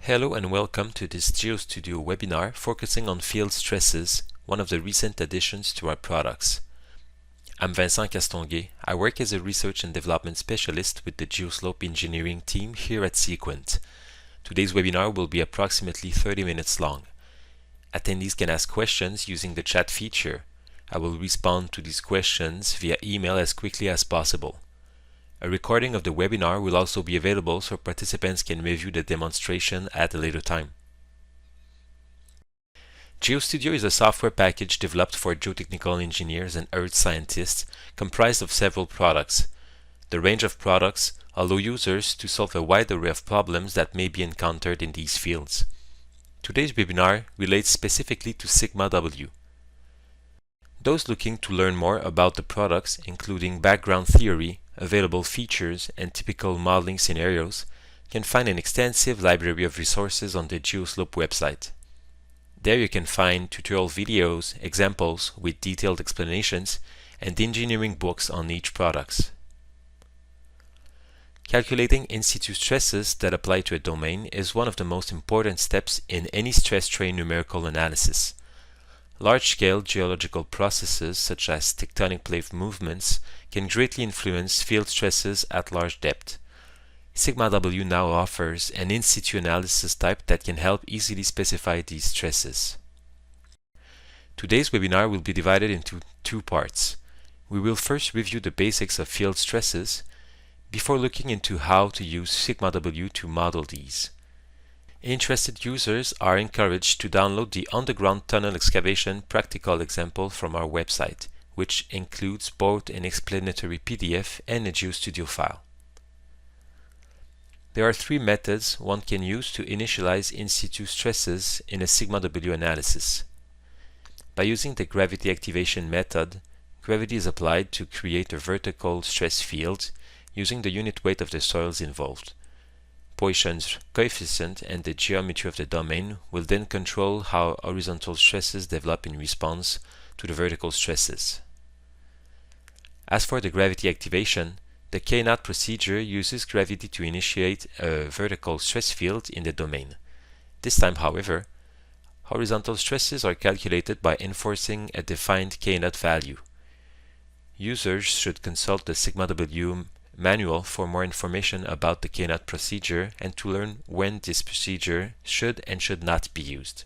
Hello and welcome to this GeoStudio webinar focusing on field stresses, one of the recent additions to our products. I'm Vincent Castonguay. I work as a research and development specialist with the Geoslope engineering team here at Sequent. Today's webinar will be approximately 30 minutes long. Attendees can ask questions using the chat feature. I will respond to these questions via email as quickly as possible. A recording of the webinar will also be available so participants can review the demonstration at a later time. GeoStudio is a software package developed for geotechnical engineers and earth scientists, comprised of several products. The range of products allow users to solve a wide array of problems that may be encountered in these fields. Today's webinar relates specifically to Sigma W. Those looking to learn more about the products, including background theory, available features, and typical modeling scenarios, can find an extensive library of resources on the GeoSlope website. There you can find tutorial videos, examples with detailed explanations, and engineering books on each product. Calculating in situ stresses that apply to a domain is one of the most important steps in any stress-strain numerical analysis. Large-scale geological processes such as tectonic plate movements can greatly influence field stresses at large depth. Sigma W now offers an in-situ analysis type that can help easily specify these stresses. Today's webinar will be divided into two parts. We will first review the basics of field stresses before looking into how to use Sigma W to model these. Interested users are encouraged to download the underground tunnel excavation practical example from our website, which includes both an explanatory PDF and a GeoStudio file. There are three methods one can use to initialize in situ stresses in a Sigma W analysis. By using the gravity activation method, gravity is applied to create a vertical stress field using the unit weight of the soils involved. Poisson's coefficient and the geometry of the domain will then control how horizontal stresses develop in response to the vertical stresses. As for the gravity activation, the K-knot procedure uses gravity to initiate a vertical stress field in the domain. This time, however, horizontal stresses are calculated by enforcing a defined K-knot value. Users should consult the Sigma W manual for more information about the K-knot procedure and to learn when this procedure should and should not be used.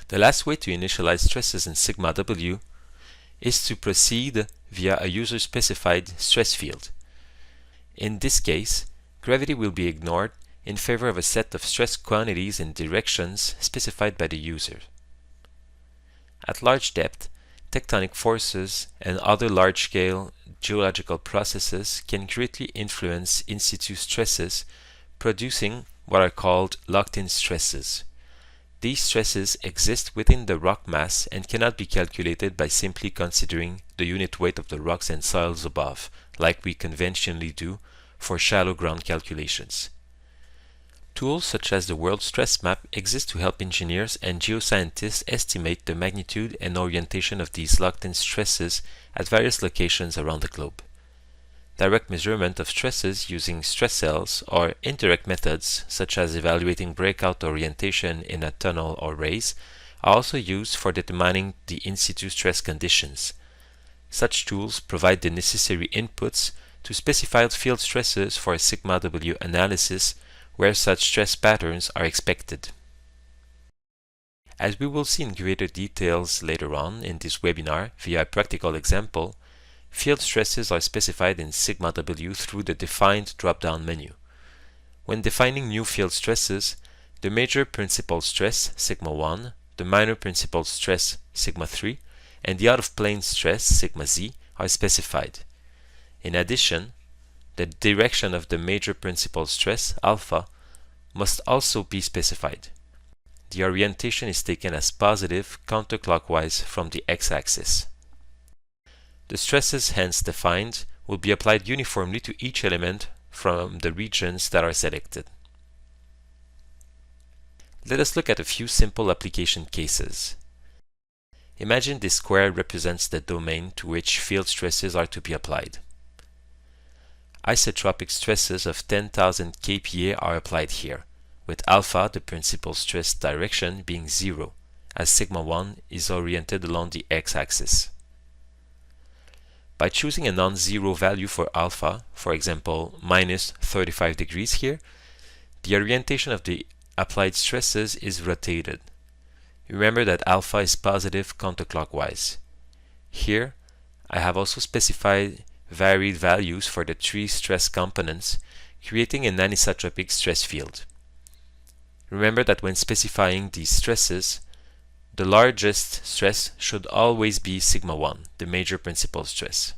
The last way to initialize stresses in Sigma W is to proceed via a user-specified stress field. In this case, gravity will be ignored in favor of a set of stress quantities and directions specified by the user. At large depth, tectonic forces and other large-scale geological processes can greatly influence in situ stresses, producing what are called locked-in stresses. These stresses exist within the rock mass and cannot be calculated by simply considering the unit weight of the rocks and soils above, like we conventionally do for shallow ground calculations. Tools such as the World Stress Map exist to help engineers and geoscientists estimate the magnitude and orientation of these locked-in stresses at various locations around the globe. Direct measurement of stresses using stress cells or indirect methods such as evaluating breakout orientation in a tunnel or raise are also used for determining the in-situ stress conditions. Such tools provide the necessary inputs to specified field stresses for a Sigma W analysis where such stress patterns are expected. As we will see in greater details later on in this webinar via a practical example, field stresses are specified in Sigma W through the Defined drop-down menu. When defining new field stresses, the major principal stress, Sigma 1, the minor principal stress, Sigma 3, and the out-of-plane stress, Sigma Z, are specified. In addition, the direction of the major principal stress, alpha, must also be specified. The orientation is taken as positive counterclockwise from the x-axis. The stresses hence defined will be applied uniformly to each element from the regions that are selected. Let us look at a few simple application cases. Imagine this square represents the domain to which field stresses are to be applied. Isotropic stresses of 10,000 kPa are applied here, with alpha, the principal stress direction, being 0, as sigma 1 is oriented along the x-axis. By choosing a non-zero value for alpha, for example minus 35 degrees here, the orientation of the applied stresses is rotated. Remember that alpha is positive counterclockwise. Here, I have also specified varied values for the three stress components, creating an anisotropic stress field. Remember that when specifying these stresses, the largest stress should always be sigma 1, the major principal stress.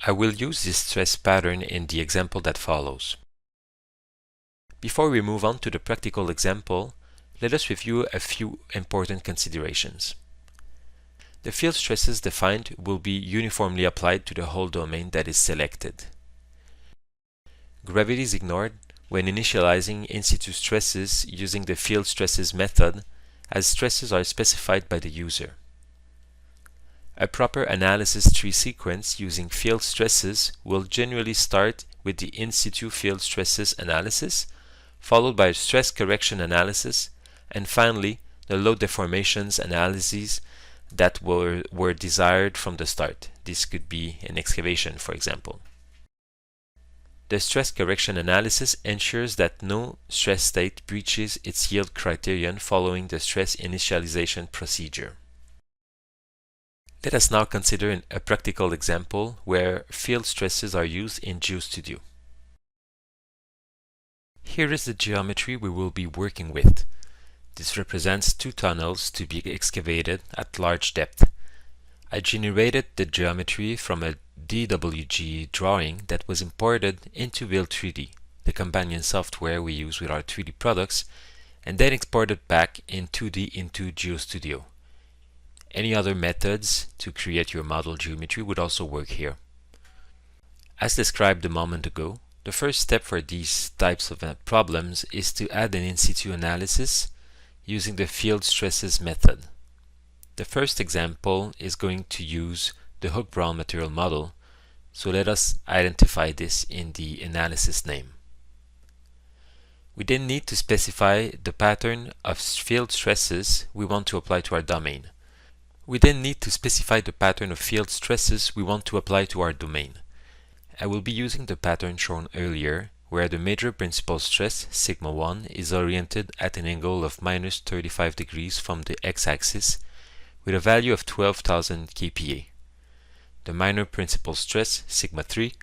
I will use this stress pattern in the example that follows. Before we move on to the practical example, let us review a few important considerations. The field stresses defined will be uniformly applied to the whole domain that is selected. Gravity is ignored when initializing in situ stresses using the field stresses method, as stresses are specified by the user. A proper analysis tree sequence using field stresses will generally start with the in situ field stresses analysis, followed by stress correction analysis, and finally the load deformations analyses that were desired from the start. This could be an excavation, for example. The stress correction analysis ensures that no stress state breaches its yield criterion following the stress initialization procedure. Let us now consider a practical example where field stresses are used in GeoStudio. Here is the geometry we will be working with. This represents two tunnels to be excavated at large depth. I generated the geometry from a DWG drawing that was imported into Build 3D, the companion software we use with our 3D products, and then exported back in 2D into GeoStudio. Any other methods to create your model geometry would also work here. As described a moment ago, the first step for these types of problems is to add an in situ analysis using the field stresses method. The first example is going to use the Hook-Brown material model, so let us identify this in the analysis name. We then need to specify the pattern of field stresses we want to apply to our domain. I will be using the pattern shown earlier, where the major principal stress, sigma 1, is oriented at an angle of minus 35 degrees from the x-axis with a value of 12,000 kPa. The minor principal stress, sigma 3,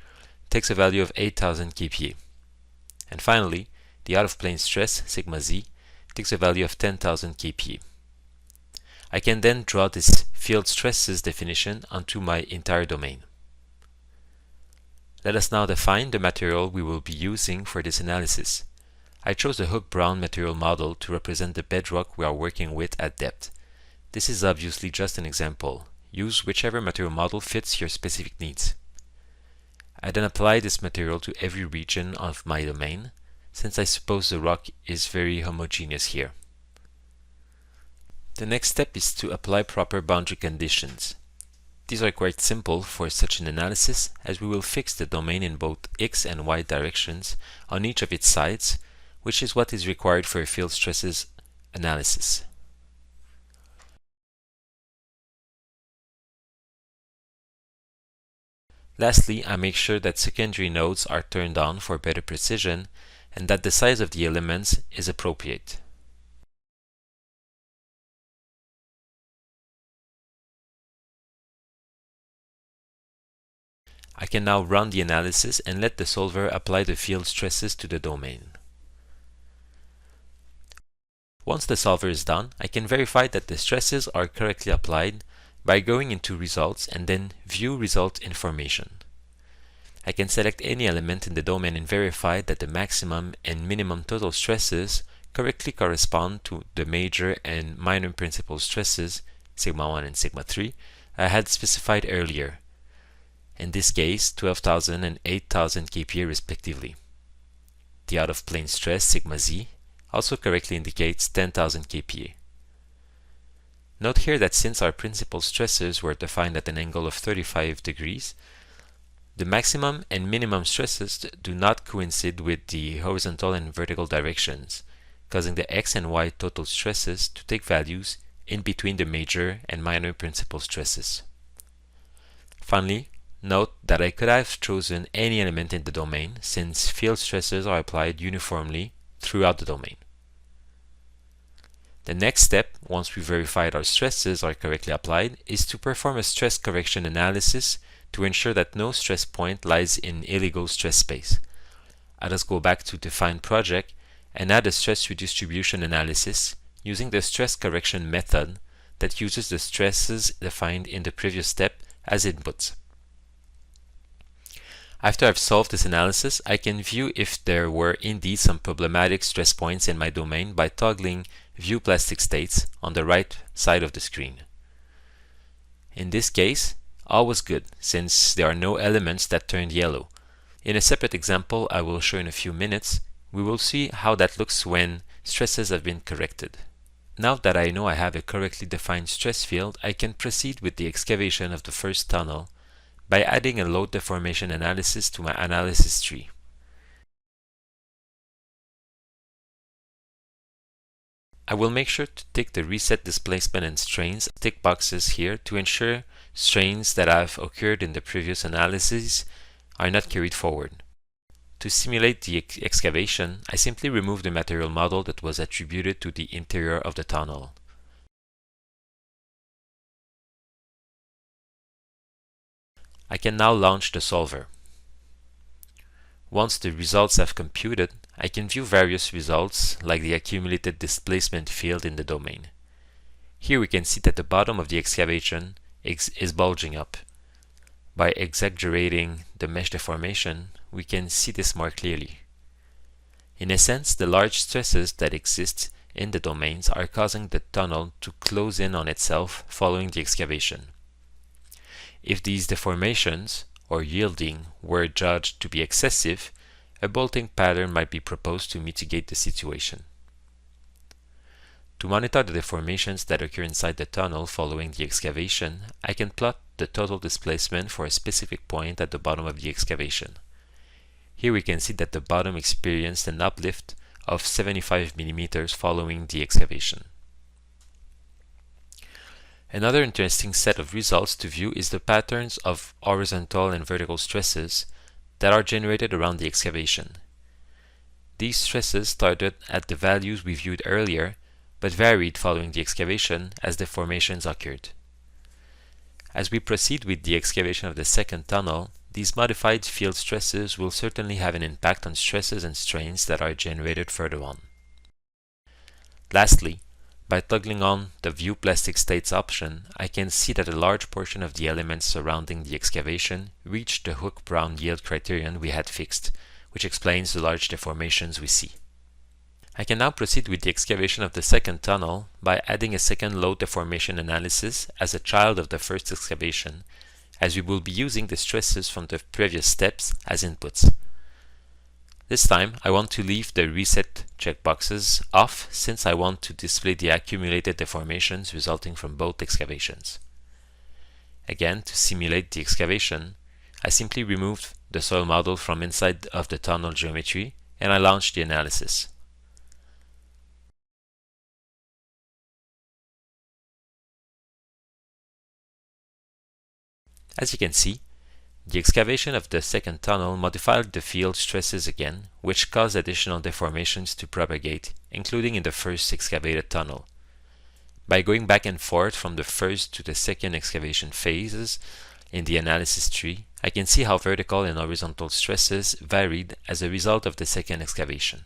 takes a value of 8,000 kPa. And finally, the out-of-plane stress, sigma z, takes a value of 10,000 kPa. I can then draw this field stresses definition onto my entire domain. Let us now define the material we will be using for this analysis. I chose the Hook-Brown material model to represent the bedrock we are working with at depth. This is obviously just an example. Use whichever material model fits your specific needs. I then apply this material to every region of my domain, since I suppose the rock is very homogeneous here. The next step is to apply proper boundary conditions. These are quite simple for such an analysis, as we will fix the domain in both x and y directions on each of its sides, which is what is required for a field stresses analysis. Lastly, I make sure that secondary nodes are turned on for better precision and that the size of the elements is appropriate. I can now run the analysis and let the solver apply the field stresses to the domain. Once the solver is done, I can verify that the stresses are correctly applied by going into Results and then View Result Information. I can select any element in the domain and verify that the maximum and minimum total stresses correctly correspond to the major and minor principal stresses, sigma 1 and sigma 3, I had specified earlier. In this case, 12,000 and 8,000 kPa respectively. The out-of-plane stress, sigma z, also correctly indicates 10,000 kPa. Note here that since our principal stresses were defined at an angle of 35 degrees, The maximum and minimum stresses do not coincide with the horizontal and vertical directions, causing the x and y total stresses to take values in between the major and minor principal stresses. Finally, note that I could have chosen any element in the domain since field stresses are applied uniformly throughout the domain. The next step, once we verified our stresses are correctly applied, is to perform a stress correction analysis to ensure that no stress point lies in illegal stress space. Let us go back to Define Project and add a stress redistribution analysis using the stress correction method that uses the stresses defined in the previous step as inputs. After I've solved this analysis, I can view if there were indeed some problematic stress points in my domain by toggling View Plastic States on the right side of the screen. In this case, all was good since there are no elements that turned yellow. In a separate example I will show in a few minutes, we will see how that looks when stresses have been corrected. Now that I know I have a correctly defined stress field, I can proceed with the excavation of the first tunnel by adding a load deformation analysis to my analysis tree. I will make sure to tick the Reset Displacement and Strains tick boxes here to ensure strains that have occurred in the previous analyses are not carried forward. To simulate the excavation, I simply remove the material model that was attributed to the interior of the tunnel. I can now launch the solver. Once the results have computed, I can view various results like the accumulated displacement field in the domain. Here we can see that the bottom of the excavation is bulging up. By exaggerating the mesh deformation, we can see this more clearly. In a sense, the large stresses that exist in the domains are causing the tunnel to close in on itself following the excavation. If these deformations or yielding were judged to be excessive, a bolting pattern might be proposed to mitigate the situation. To monitor the deformations that occur inside the tunnel following the excavation, I can plot the total displacement for a specific point at the bottom of the excavation. Here we can see that the bottom experienced an uplift of 75 mm following the excavation. Another interesting set of results to view is the patterns of horizontal and vertical stresses that are generated around the excavation. These stresses started at the values we viewed earlier, but varied following the excavation as deformations occurred. As we proceed with the excavation of the second tunnel, these modified field stresses will certainly have an impact on stresses and strains that are generated further on. Lastly, by toggling on the View Plastic States option, I can see that a large portion of the elements surrounding the excavation reached the Hook-Brown yield criterion we had fixed, which explains the large deformations we see. I can now proceed with the excavation of the second tunnel by adding a second load deformation analysis as a child of the first excavation, as we will be using the stresses from the previous steps as inputs. This time, I want to leave the reset checkboxes off since I want to display the accumulated deformations resulting from both excavations. Again, to simulate the excavation, I simply removed the soil model from inside of the tunnel geometry and I launched the analysis. As you can see, the excavation of the second tunnel modified the field stresses again, which caused additional deformations to propagate, including in the first excavated tunnel. By going back and forth from the first to the second excavation phases in the analysis tree, I can see how vertical and horizontal stresses varied as a result of the second excavation.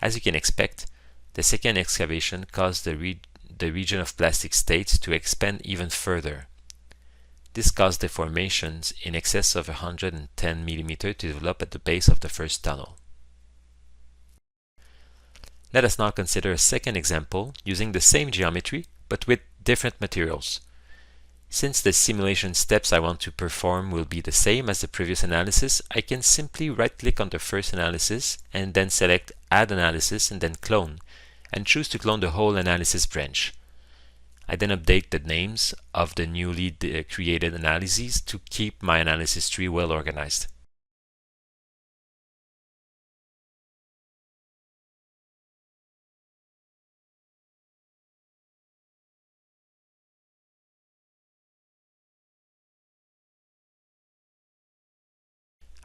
As you can expect, the second excavation caused the region of plastic states to expand even further. This caused deformations in excess of 110 mm to develop at the base of the first tunnel. Let us now consider a second example using the same geometry but with different materials. Since the simulation steps I want to perform will be the same as the previous analysis, I can simply right-click on the first analysis and then select Add Analysis and then Clone, and choose to clone the whole analysis branch. I then update the names of the newly created analyses to keep my analysis tree well organized.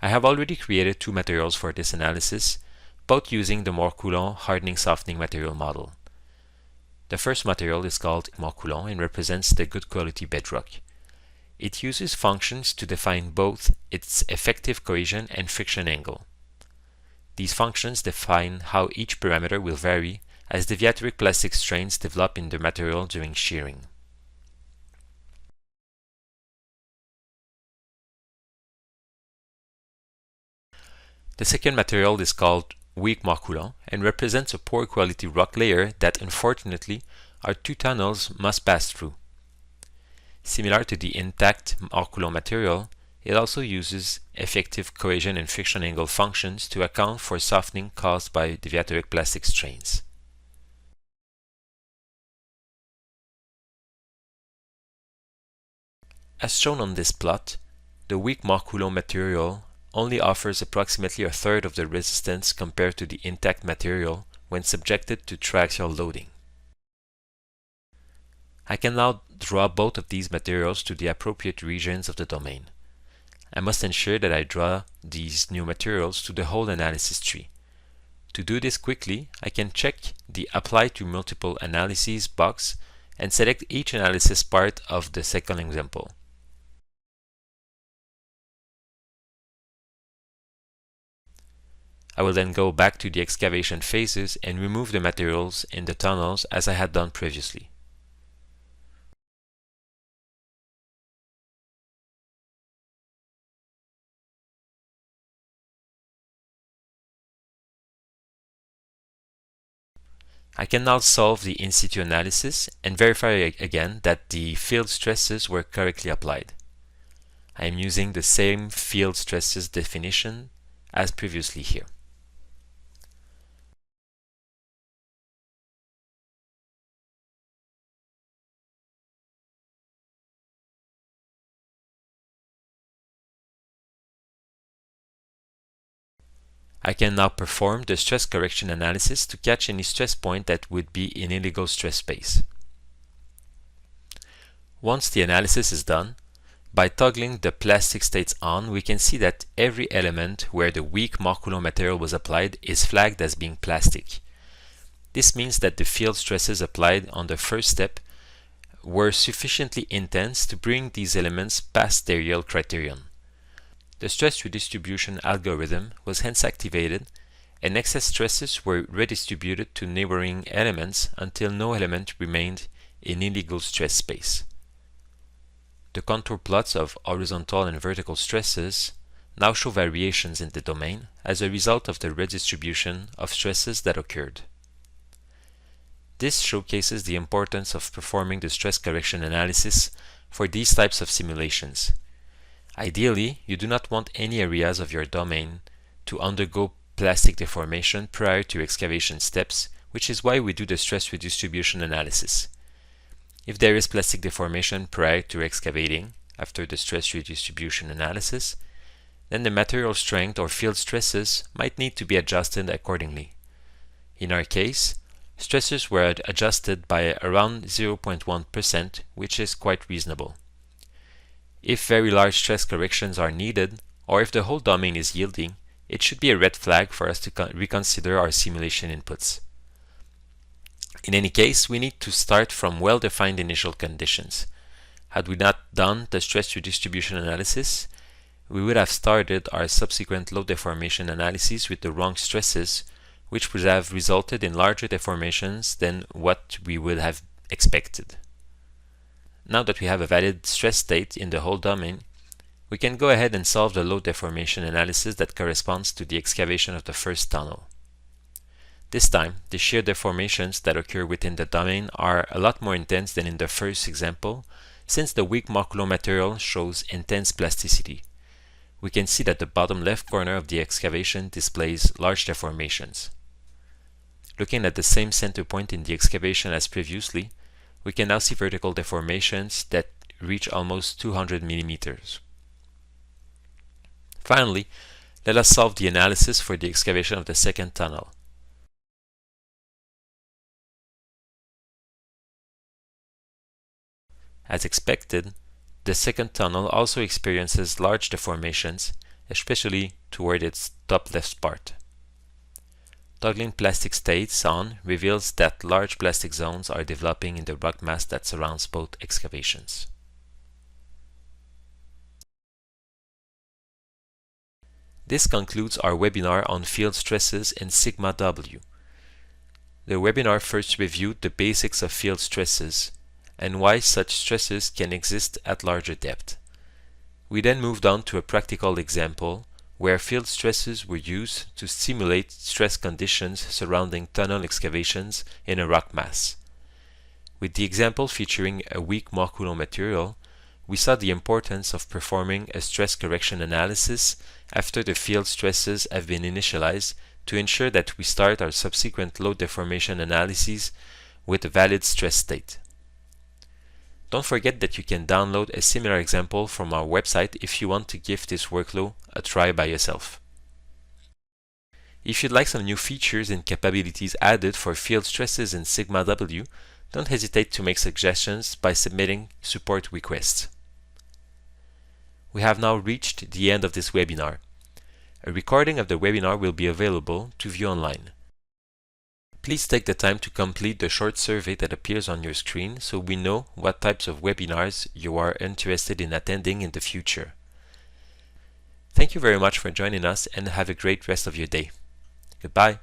I have already created two materials for this analysis, both using the Morcoulon hardening softening material model. The first material is called Morcoulon and represents the good quality bedrock. It uses functions to define both its effective cohesion and friction angle. These functions define how each parameter will vary as deviatoric plastic strains develop in the material during shearing. The second material is called weak Morcoulon and represents a poor quality rock layer that unfortunately our two tunnels must pass through. Similar to the intact Morcoulon material, it also uses effective cohesion and friction angle functions to account for softening caused by deviatoric plastic strains. As shown on this plot, the weak Morcoulon material only offers approximately a third of the resistance compared to the intact material when subjected to triaxial loading. I can now draw both of these materials to the appropriate regions of the domain. I must ensure that I draw these new materials to the whole analysis tree. To do this quickly, I can check the Apply to Multiple Analyses box and select each analysis part of the second example. I will then go back to the excavation phases and remove the materials in the tunnels as I had done previously. I can now solve the in-situ analysis and verify again that the field stresses were correctly applied. I am using the same field stresses definition as previously here. I can now perform the stress correction analysis to catch any stress point that would be in illegal stress space. Once the analysis is done, by toggling the plastic states on, we can see that every element where the weak Morcoulon material was applied is flagged as being plastic. This means that the field stresses applied on the first step were sufficiently intense to bring these elements past their yield criterion. The stress redistribution algorithm was hence activated, and excess stresses were redistributed to neighboring elements until no element remained in illegal stress space. The contour plots of horizontal and vertical stresses now show variations in the domain as a result of the redistribution of stresses that occurred. This showcases the importance of performing the stress correction analysis for these types of simulations. Ideally, you do not want any areas of your domain to undergo plastic deformation prior to excavation steps, which is why we do the stress redistribution analysis. If there is plastic deformation prior to excavating, after the stress redistribution analysis, then the material strength or field stresses might need to be adjusted accordingly. In our case, stresses were adjusted by around 0.1%, which is quite reasonable. If very large stress corrections are needed, or if the whole domain is yielding, it should be a red flag for us to reconsider our simulation inputs. In any case, we need to start from well-defined initial conditions. Had we not done the stress redistribution analysis, we would have started our subsequent load deformation analyses with the wrong stresses, which would have resulted in larger deformations than what we would have expected. Now that we have a valid stress state in the whole domain, we can go ahead and solve the load deformation analysis that corresponds to the excavation of the first tunnel. This time, the shear deformations that occur within the domain are a lot more intense than in the first example, since the weak Morcoulon material shows intense plasticity. We can see that the bottom left corner of the excavation displays large deformations. Looking at the same center point in the excavation as previously, we can now see vertical deformations that reach almost 200 millimeters. Finally, let us solve the analysis for the excavation of the second tunnel. As expected, the second tunnel also experiences large deformations, especially toward its top left part. Toggling plastic states on reveals that large plastic zones are developing in the rock mass that surrounds both excavations. This concludes our webinar on field stresses in sigma W. The webinar first reviewed the basics of field stresses and why such stresses can exist at larger depth. We then moved on to a practical example where field stresses were used to simulate stress conditions surrounding tunnel excavations in a rock mass. With the example featuring a weak Moore-Coulomb material, we saw the importance of performing a stress correction analysis after the field stresses have been initialized to ensure that we start our subsequent load deformation analyses with a valid stress state. Don't forget that you can download a similar example from our website if you want to give this workflow a try by yourself. If you'd like some new features and capabilities added for field stresses in sigma W, don't hesitate to make suggestions by submitting support requests. We have now reached the end of this webinar. A recording of the webinar will be available to view online. Please take the time to complete the short survey that appears on your screen so we know what types of webinars you are interested in attending in the future. Thank you very much for joining us and have a great rest of your day. Goodbye.